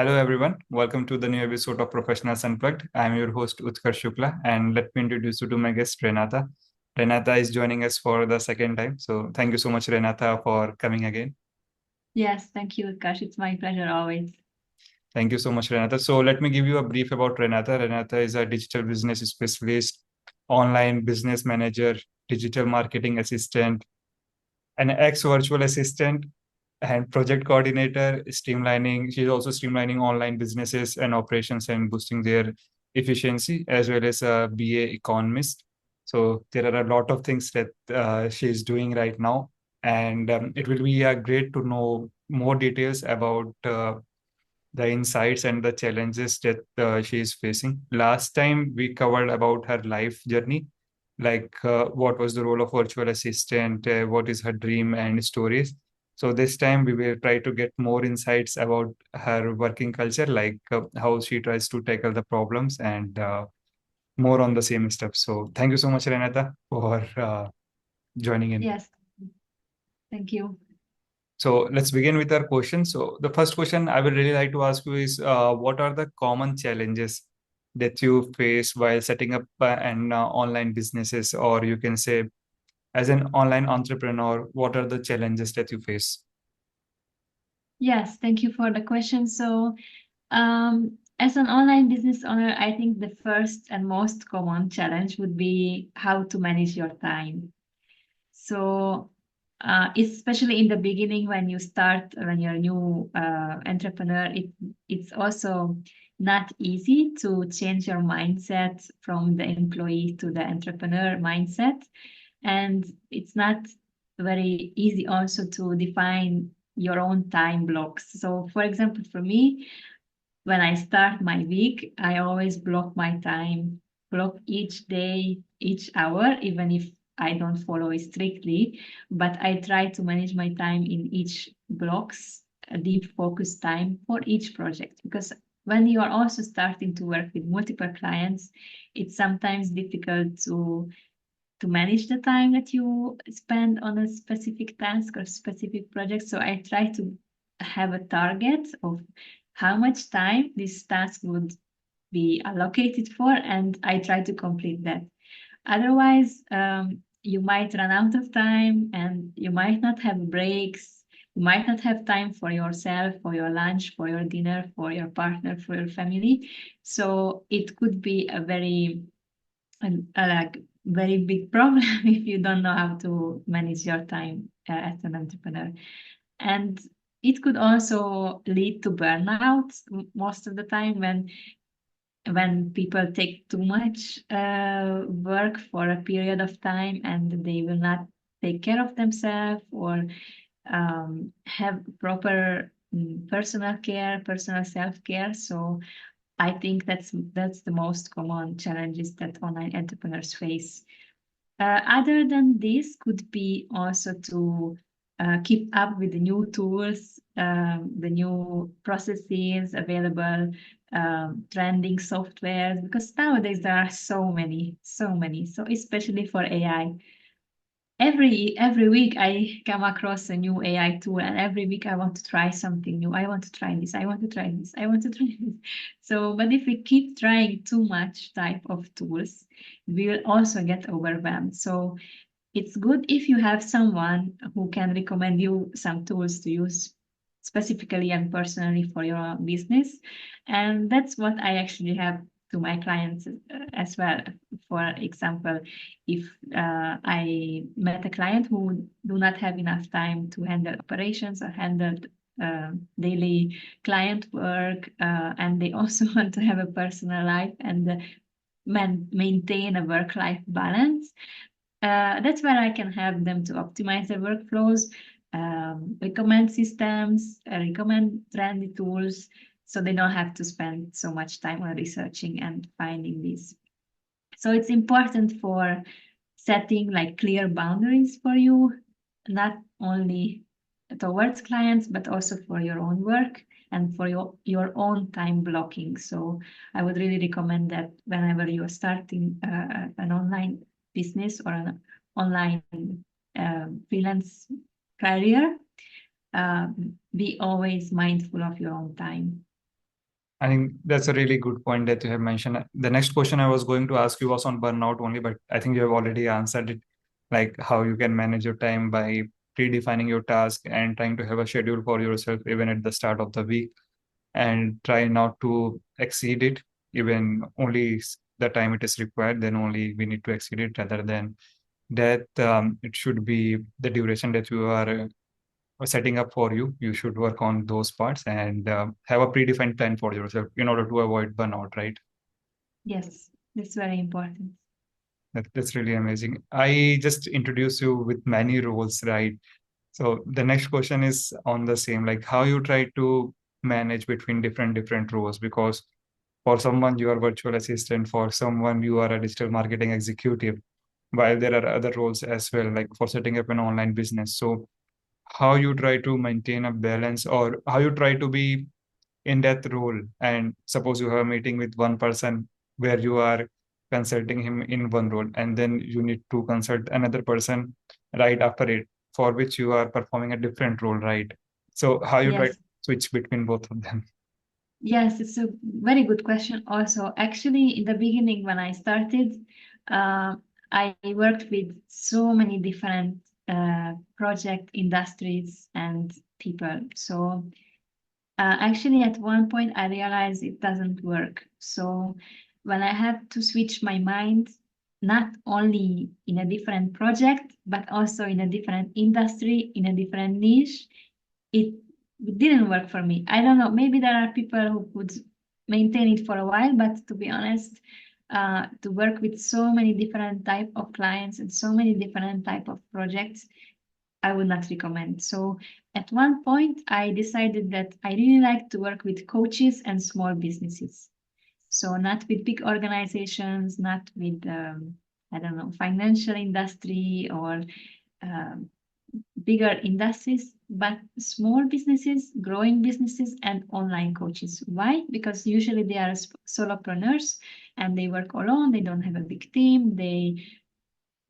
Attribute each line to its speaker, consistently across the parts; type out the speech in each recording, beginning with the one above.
Speaker 1: Hello, everyone. Welcome to the new episode of Professionals Unplugged. I'm your host, Utkarsh Shukla, and let me introduce you to my guest, Renata. Renata is joining us for the second time. So, thank you so much, Renata, for coming again.
Speaker 2: Yes, thank you, Utkarsh. It's my pleasure always.
Speaker 1: Thank you so much, Renata. So, let me give you a brief about Renata. Renata is a digital business specialist, online business manager, digital marketing assistant, an ex virtual assistant, and project coordinator, streamlining. She's also streamlining online businesses and operations and boosting their efficiency, as well as a BA economist. So there are a lot of things that she's doing right now, and it will be great to know more details about the insights and the challenges that she is facing. Last time we covered about her life journey, like what was the role of virtual assistant, what is her dream and stories. So this time we will try to get more insights about her working culture, like how she tries to tackle the problems and more on the same stuff. So thank you so much, Renata, for joining in.
Speaker 2: Yes, thank you.
Speaker 1: So let's begin with our question. So the first question I would really like to ask you is, what are the common challenges that you face while setting up an online businesses, or you can say as an online entrepreneur, what are the challenges that you face?
Speaker 2: Yes, thank you for the question. As an online business owner, I think the first and most common challenge would be how to manage your time. So, especially in the beginning when you start, when you're a new entrepreneur, it's also not easy to change your mindset from the employee to the entrepreneur mindset. And it's not very easy also to define your own time blocks. So, for example, for me, when I start my week, I always block my time, block each day, each hour, even if I don't follow it strictly, but I try to manage my time in each blocks, a deep focus time for each project. Because when you are also starting to work with multiple clients, it's sometimes difficult to manage the time that you spend on a specific task or specific project. So I try to have a target of how much time this task would be allocated for, and I try to complete that. Otherwise, you might run out of time and you might not have breaks. You might not have time for yourself, for your lunch, for your dinner, for your partner, for your family. So it could be a like very big problem if you don't know how to manage your time as an entrepreneur. And it could also lead to burnout most of the time when people take too much work for a period of time and they will not take care of themselves or have proper personal care, personal self-care. So I think that's the most common challenges that online entrepreneurs face. Other than this, could be also to keep up with the new tools, the new processes available, trending softwares, because nowadays there are so many, so many. So especially for AI, every week I come across a new AI tool, and every week I want to try something new. I want to try this. I want to try this. I want to try this. So, but if we keep trying too much type of tools, we will also get overwhelmed. So it's good if you have someone who can recommend you some tools to use specifically and personally for your business. And that's what I actually have to my clients as well. For example, if I met a client who do not have enough time to handle operations or handle daily client work, and they also want to have a personal life and maintain a work-life balance, that's where I can help them to optimize their workflows, recommend systems, recommend trendy tools, so they don't have to spend so much time on researching and finding these. So it's important for setting like clear boundaries for you, not only towards clients, but also for your own work and for your own time blocking. So I would really recommend that whenever you're starting an online business or an online freelance career, be always mindful of your own time.
Speaker 1: I think that's a really good point that you have mentioned. The next question I was going to ask you was on burnout only, but I think you have already answered it, like how you can manage your time by predefining your task and trying to have a schedule for yourself even at the start of the week, and try not to exceed it, even only the time it is required, then only we need to exceed it, rather than that it should be the duration that you are setting up for you. You should work on those parts and have a predefined plan for yourself in order to avoid burnout, right?
Speaker 2: Yes, that's very important.
Speaker 1: That's really amazing. I just introduced you with many roles, right? So the next question is on the same, like how you try to manage between different roles, because for someone you are virtual assistant, for someone you are a digital marketing executive, while there are other roles as well, like for setting up an online business. So how you try to maintain a balance, or how you try to be in that role, and suppose you have a meeting with one person where you are consulting him in one role, and then you need to consult another person right after it, for which you are performing a different role, right? So how you try to
Speaker 2: Yes.
Speaker 1: switch between both of them?
Speaker 2: Yes, it's a very good question. Also, actually, in the beginning, when I started, uh, I worked with so many different project industries and people. So, actually, at one point, I realized it doesn't work. So, when I had to switch my mind, not only in a different project, but also in a different industry, in a different niche, it didn't work for me. I don't know. Maybe there are people who could maintain it for a while, but to be honest, to work with so many different type of clients and so many different type of projects, I would not recommend. So at one point, I decided that I really like to work with coaches and small businesses. So not with big organizations, not with I don't know, financial industry or um, bigger industries, but small businesses, growing businesses, and online coaches. Why? Because usually they are solopreneurs and they work alone. They don't have a big team. They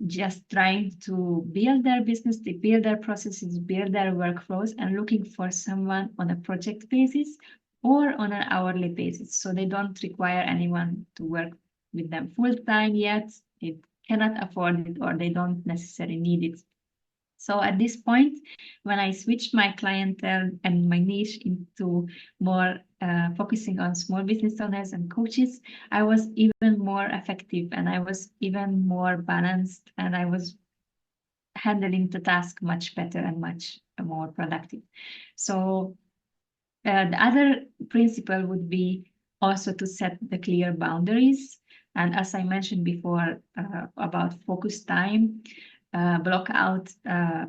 Speaker 2: just trying to build their business, they build their processes, build their workflows, and looking for someone on a project basis or on an hourly basis. So they don't require anyone to work with them full time yet. They cannot afford it or they don't necessarily need it. So at this point, when I switched my clientele and my niche into more focusing on small business owners and coaches, I was even more effective and I was even more balanced and I was handling the task much better and much more productive. So the other principle would be also to set the clear boundaries. And as I mentioned before about focus time, block out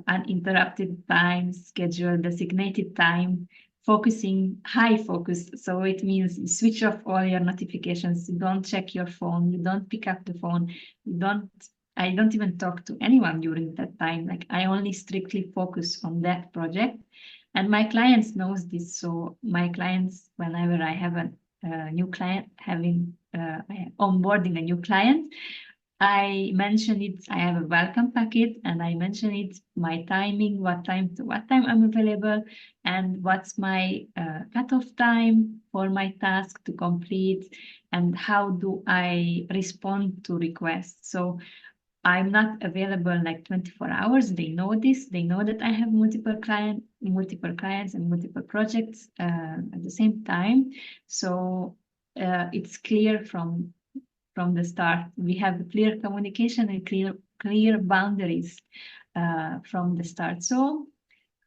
Speaker 2: uninterrupted time, schedule designated time, focusing high focus. So it means you switch off all your notifications. You don't check your phone. You don't pick up the phone. You don't. I don't even talk to anyone during that time. Like I only strictly focus on that project, and my clients knows this. So my clients, whenever I have a new client, onboarding a new client, I mention it. I have a welcome packet, and I mention it my timing, what time to what time I'm available, and what's my cutoff time for my task to complete, and how do I respond to requests. So I'm not available like 24 hours. They know this. They know that I have multiple clients and multiple projects at the same time. So it's clear from the start. We have clear communication and clear boundaries from the start. So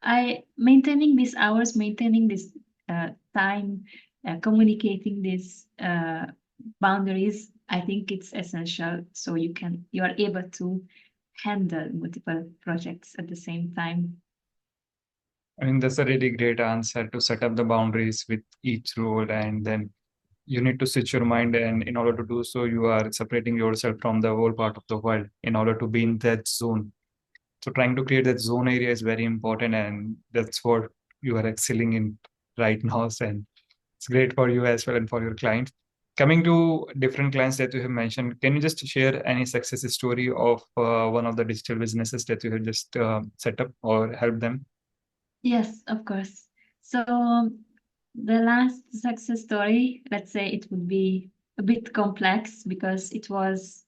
Speaker 2: I maintaining these hours, maintaining this time, communicating these boundaries. I think it's essential so you are able to handle multiple projects at the same time.
Speaker 1: I mean, that's a really great answer, to set up the boundaries with each role, and then you need to switch your mind, and in order to do so you are separating yourself from the whole part of the world in order to be in that zone. So trying to create that zone area is very important, and that's what you are excelling in right now. And it's great for you as well and for your clients. Coming to different clients that you have mentioned, can you just share any success story of one of the digital businesses that you have just set up or helped them?
Speaker 2: Yes, of course. So The last success story, let's say it would be a bit complex because it was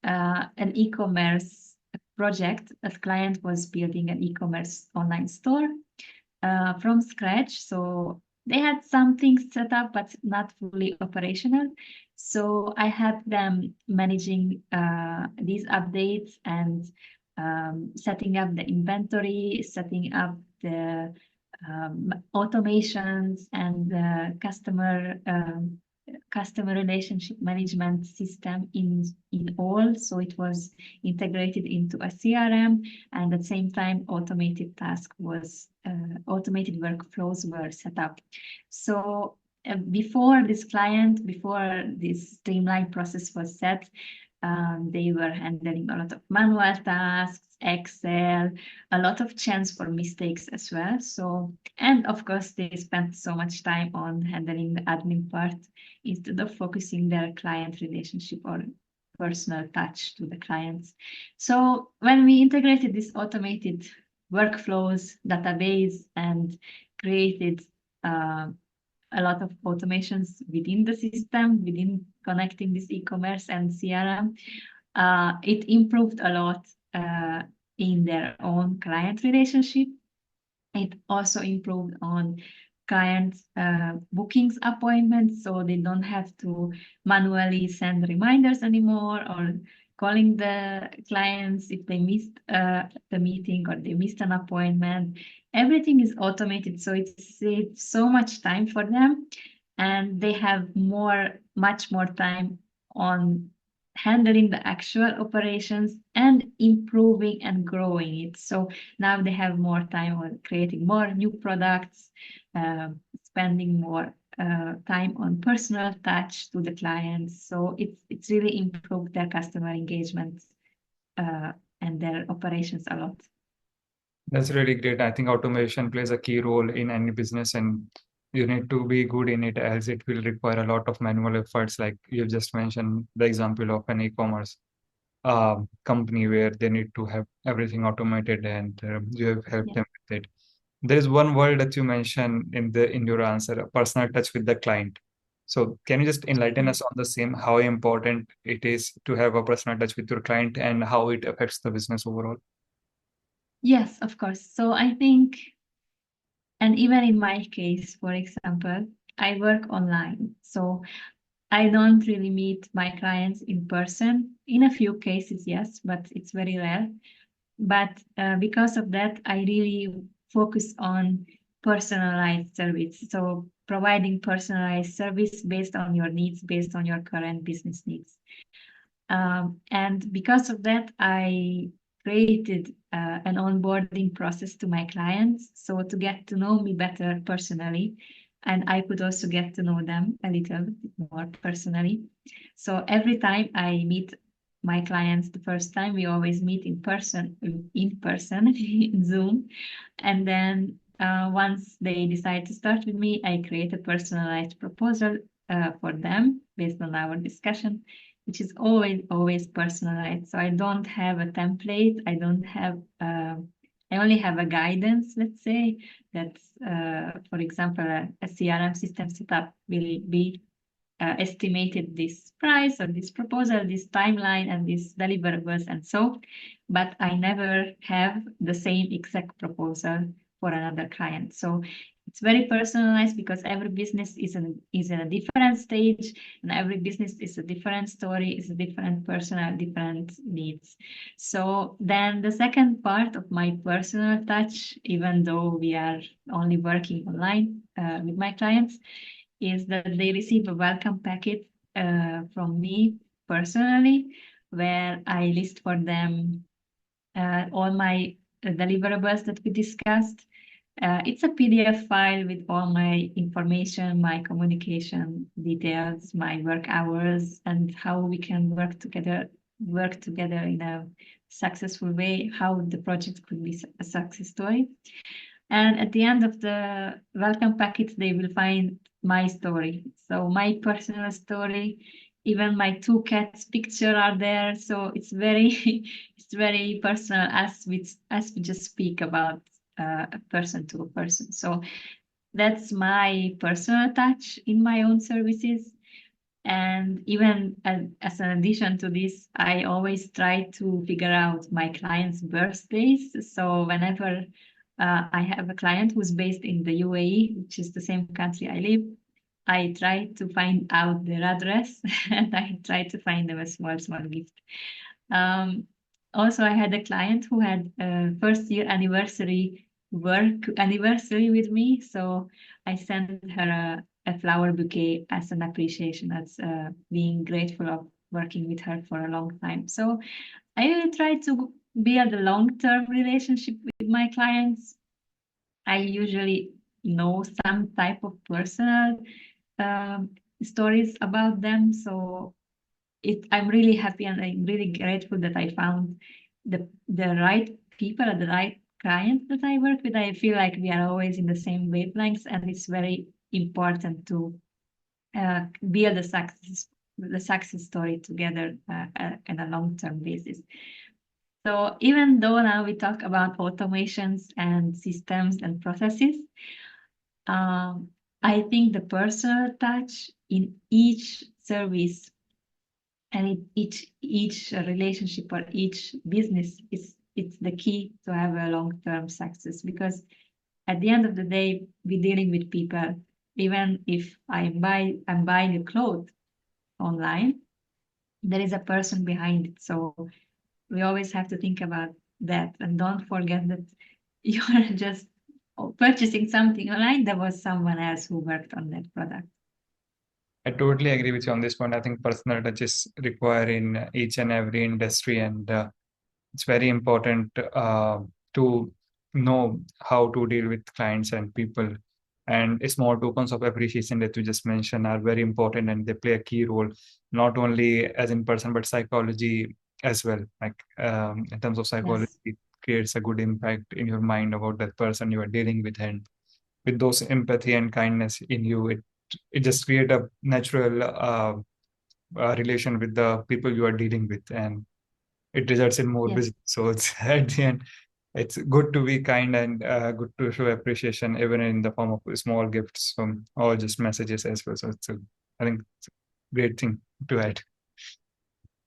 Speaker 2: an e-commerce project. A client was building an e-commerce online store from scratch. So they had some things set up, but not fully operational. So I helped them managing these updates and setting up the inventory, setting up the automations and the customer relationship management system in all. So it was integrated into a CRM, and at the same time, automated workflows were set up. So before this streamlined process was set, they were handling a lot of manual tasks, Excel, a lot of chance for mistakes as well. So, and of course, they spent so much time on handling the admin part instead of focusing their client relationship or personal touch to the clients. So when we integrated this automated workflows, database, and created a lot of automations within the system, within connecting this e-commerce and CRM, it improved a lot in their own client relationship. It also improved on client bookings appointments, so they don't have to manually send reminders anymore or calling the clients if they missed the meeting or they missed an appointment. Everything is automated, so it saves so much time for them, and they have much more time on handling the actual operations and improving and growing it. So now they have more time on creating more new products, spending more time on personal touch to the clients. So it's really improved their customer engagement and their operations a lot.
Speaker 1: That's really great. I think automation plays a key role in any business, and you need to be good in it as it will require a lot of manual efforts. Like you just mentioned the example of an e-commerce company where they need to have everything automated, and you have helped
Speaker 2: Yeah.
Speaker 1: them with it. There is one word that you mentioned in your answer, a personal touch with the client. So can you just enlighten us on the same, how important it is to have a personal touch with your client and how it affects the business overall?
Speaker 2: Yes, of course. So I think, and even in my case, for example, I work online. So I don't really meet my clients in person. In a few cases, yes, but it's very rare. But because of that, I really focus on personalized service. So providing personalized service based on your needs, based on your current business needs. And because of that, I created an onboarding process to my clients. So to get to know me better personally, and I could also get to know them a little bit more personally. So every time I meet my clients the first time, we always meet in person, in Zoom. And then once they decide to start with me, I create a personalized proposal for them based on our discussion, which is always personalized. So I don't have a template. I only have a guidance, let's say, that, for example, a CRM system setup will be estimated this price or this proposal, this timeline, and these deliverables, and so. But I never have the same exact proposal for another client. So it's very personalized because every business is in a different stage, and every business is a different story, is a different personal, different needs. So then the second part of my personal touch, even though we are only working online with my clients, is that they receive a welcome packet from me personally, where I list for them all my deliverables that we discussed. It's a PDF file with all my information, my communication details, my work hours, and how we can work together in a successful way, how the project could be a success story. And at the end of the welcome packet, they will find my story. So my personal story, even my two cats picture are there. So it's very, it's very personal as we just speak about a person to a person. So that's my personal touch in my own services. And even as an addition to this, I always try to figure out my clients' birthdays. So whenever I have a client who's based in the UAE, which is the same country I live, I try to find out their address and I try to find them a small gift. Um, Also, I had a client who had a first year anniversary work anniversary with me. So I sent her a flower bouquet as an appreciation, as being grateful of working with her for a long time. So I really try to build a long-term relationship with my clients. I usually know some type of personal um, stories about them. So I'm really happy and I'm really grateful that I found the right people and the right clients that I work with. I feel like we are always in the same wavelengths, and it's very important to build the success story together on a long-term basis. So even though now we talk about automations and systems and processes, um, I think the personal touch in each service and each relationship or each business is it's the key to have a long-term success, because at the end of the day we're dealing with people. Even if I'm buying a cloth online, there is a person behind it. So we always have to think about that, and don't forget that you're just purchasing something online. There was someone else who worked on that product.
Speaker 1: I totally agree with you on this point. I think personal touch is required in each and every industry, and it's very important to know how to deal with clients and people. And small tokens of appreciation that you just mentioned are very important, and they play a key role, not only as in person, but psychology as well. Like in terms of psychology,
Speaker 2: Yes.
Speaker 1: it creates a good impact in your mind about that person you are dealing with. And with those empathy and kindness in you, it just create a natural relation with the people you are dealing with, and it results in more
Speaker 2: Yes.
Speaker 1: business. So it's at the end, it's good to be kind and good to show appreciation, even in the form of small gifts from or just messages as well. So I think it's a great thing to add.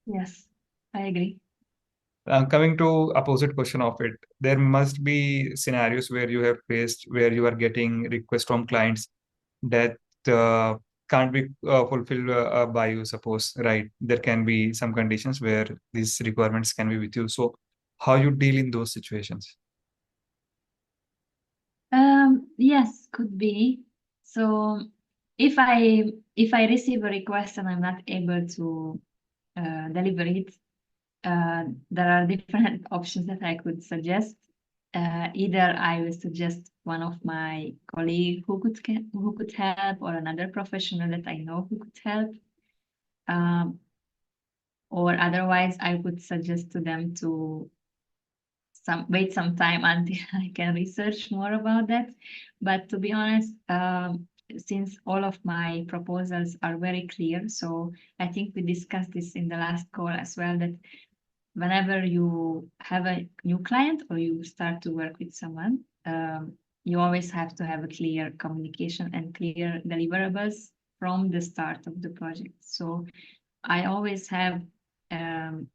Speaker 2: Yes, I agree.
Speaker 1: Coming to opposite question of it, there must be scenarios where you have faced where you are getting requests from clients that uh, can't be fulfilled by you, suppose, right? There can be some conditions where these requirements can be with you. So how you deal in those situations?
Speaker 2: Yes, could be. So if I receive a request and I'm not able to deliver it, there are different options that I could suggest. Either I will suggest one of my colleague who could help, or another professional that I know who could help. Um, or otherwise, I would suggest to them to wait some time until I can research more about that. But to be honest, since all of my proposals are very clear, so I think we discussed this in the last call as well, that whenever you have a new client or you start to work with someone, you always have to have a clear communication and clear deliverables from the start of the project. So I always have um,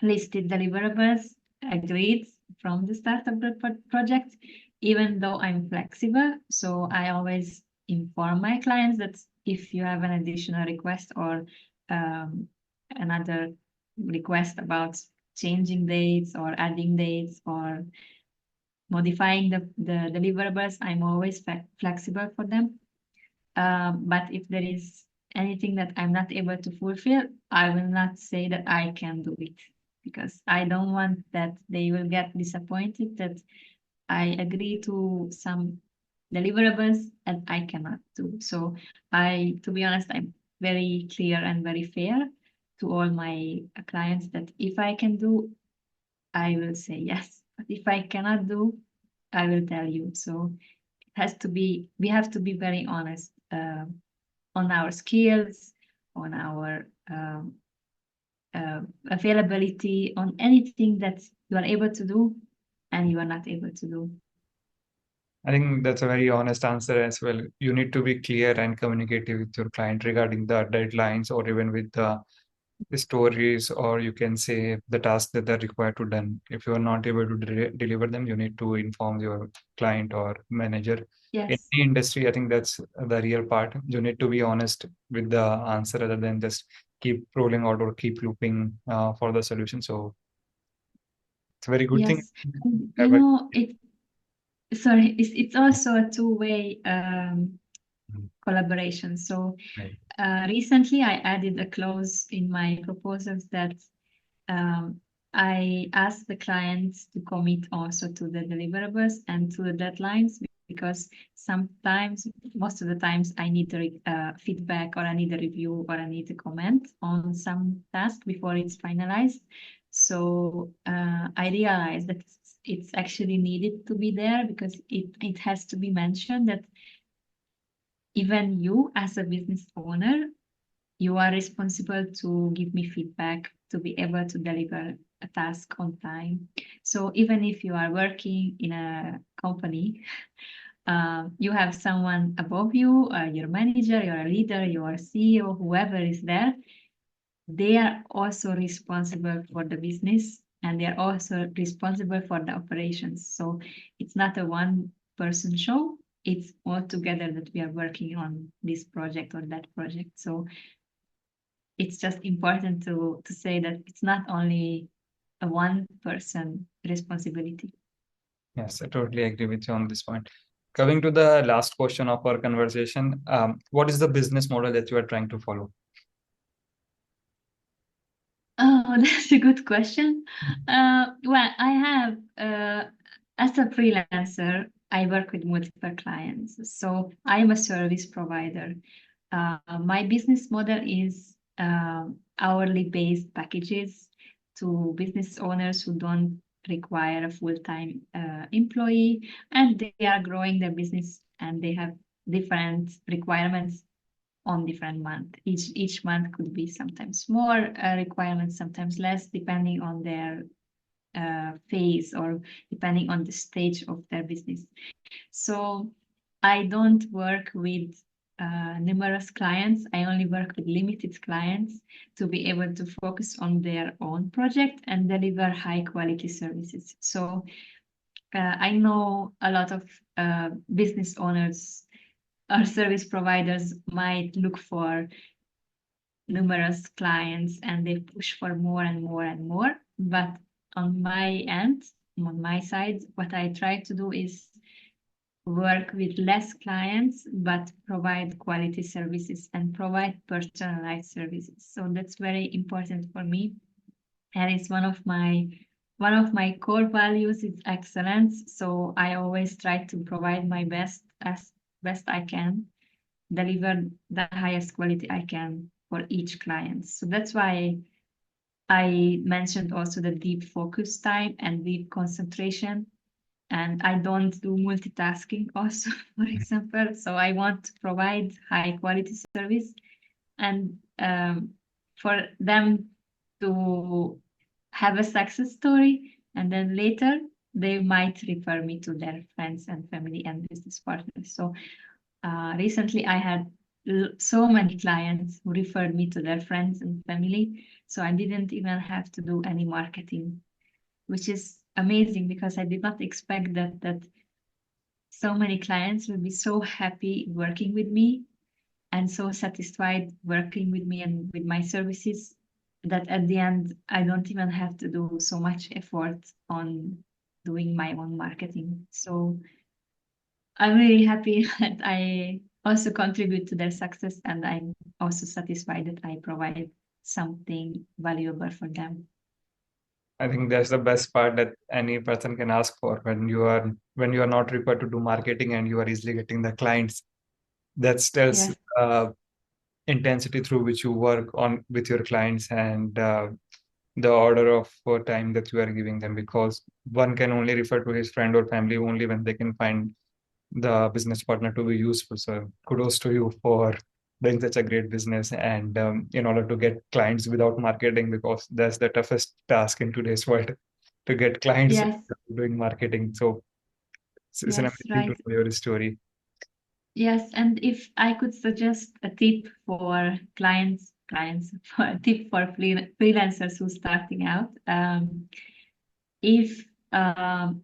Speaker 2: listed deliverables agreed from the start of the project, even though I'm flexible. So I always inform my clients that if you have an additional request or um, another request about changing dates or adding dates or modifying the deliverables, I'm always flexible for them. But if there is anything that I'm not able to fulfill, I will not say that I can do it, because I don't want that they will get disappointed that I agree to some deliverables and I cannot do. So to be honest, I'm very clear and very fair to all my clients that if I can do, I will say yes. But if I cannot do, I will tell you. So it has to be, we have to be very honest. On our skills, on our availability, on anything that you are able to do and you are not able to do.
Speaker 1: I think that's a very honest answer as well. You need to be clear and communicative with your client regarding the deadlines or even with the stories, or you can say the tasks that are required to done. If you are not able to deliver them, you need to inform your client or manager. In
Speaker 2: Yes.
Speaker 1: the industry, I think that's the real part. You need to be honest with the answer rather than just keep rolling out or keep looping for the solution. So it's a very good thing.
Speaker 2: Yes. And,
Speaker 1: Have a-
Speaker 2: it's also a two-way collaboration. So
Speaker 1: Right.
Speaker 2: recently I added a clause in my proposals that um, I ask the clients to commit also to the deliverables and to the deadlines, because sometimes, most of the times, I need feedback, or I need a review, or I need a comment on some task before it's finalized. So I realized that it's actually needed to be there, because it has to be mentioned that even you as a business owner, you are responsible to give me feedback to be able to deliver a task on time. So even if you are working in a company, you have someone above you, your manager, your leader, your CEO, whoever is there. They are also responsible for the business, and they are also responsible for the operations. So it's not a one person show. It's all together that we are working on this project or that project. So it's just important to say that it's not only a one person responsibility.
Speaker 1: Yes, I totally agree with you on this point. Coming to the last question of our conversation, what is the business model that you are trying to follow?
Speaker 2: Oh, that's a good question. Well, I have, as a freelancer, I work with multiple clients. So I'm a service provider. My business model is hourly based packages to business owners who don't require a full-time employee, and they are growing their business, and they have different requirements on different month. Each month could be sometimes more requirements, sometimes less, depending on their phase, or depending on the stage of their business. So I don't work with numerous clients. I only work with limited clients to be able to focus on their own project and deliver high quality services. So I know a lot of business owners or service providers might look for numerous clients, and they push for more and more and more. But on my end, on my side, what I try to do is work with less clients, but provide quality services and provide personalized services. So that's very important for me. And it's one of my core values is excellence. So I always try to provide my best as best I can, deliver the highest quality I can for each client. So that's why I mentioned also the deep focus time and deep concentration. And I don't do multitasking also, for example. So I want to provide high quality service, and for them to have a success story. And then later they might refer me to their friends and family and business partners. So recently, I had so many clients who referred me to their friends and family, so I didn't even have to do any marketing, which is amazing, because I did not expect that so many clients will be so happy working with me and so satisfied working with me and with my services, that at the end I don't even have to do so much effort on doing my own marketing. So I'm really happy that I also contribute to their success, and I'm also satisfied that I provide something valuable for them.
Speaker 1: I think that's the best part that any person can ask for when you are not required to do marketing and you are easily getting the clients. That tells
Speaker 2: Yes,
Speaker 1: intensity through which you work on with your clients and the order of time that you are giving them, because one can only refer to his friend or family only when they can find the business partner to be useful. So kudos to you for doing such a great business and in order to get clients without marketing, because that's the toughest task in today's world to get clients
Speaker 2: yes,
Speaker 1: doing marketing. So It's an
Speaker 2: Yes,
Speaker 1: amazing to
Speaker 2: right.
Speaker 1: know your story.
Speaker 2: Yes, and if I could suggest a tip for for a tip for freelancers who's starting out, if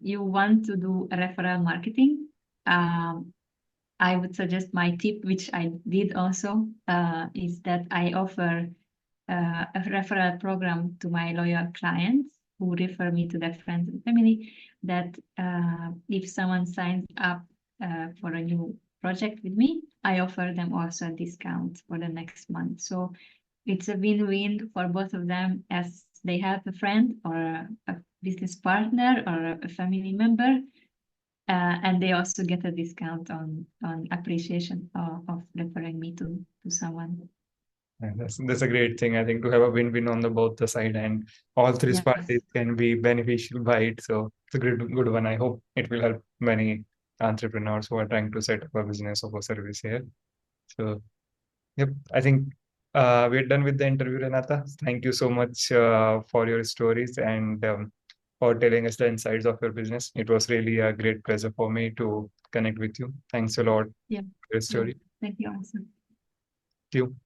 Speaker 2: you want to do referral marketing, um, I would suggest my tip, which I did also, is that I offer a referral program to my loyal clients who refer me to their friends and family. That if someone signs up for a new project with me, I offer them also a discount for the next month. So it's a win-win for both of them, as they have a friend or a business partner or a family member, and they also get a discount on appreciation of referring me to someone.
Speaker 1: Yeah, that's a great thing. I think to have a win-win on the both the side, and all three
Speaker 2: Yes.
Speaker 1: parties can be beneficial by it. So it's a good one. I hope it will help many entrepreneurs who are trying to set up a business or a service here. So yep, I think we're done with the interview, Renata. Thank you so much for your stories and for telling us the insights of your business. It was really a great pleasure for me to connect with you. Thanks a lot
Speaker 2: Yeah.
Speaker 1: for your
Speaker 2: Yeah.
Speaker 1: story.
Speaker 2: Thank you also.
Speaker 1: Thank you.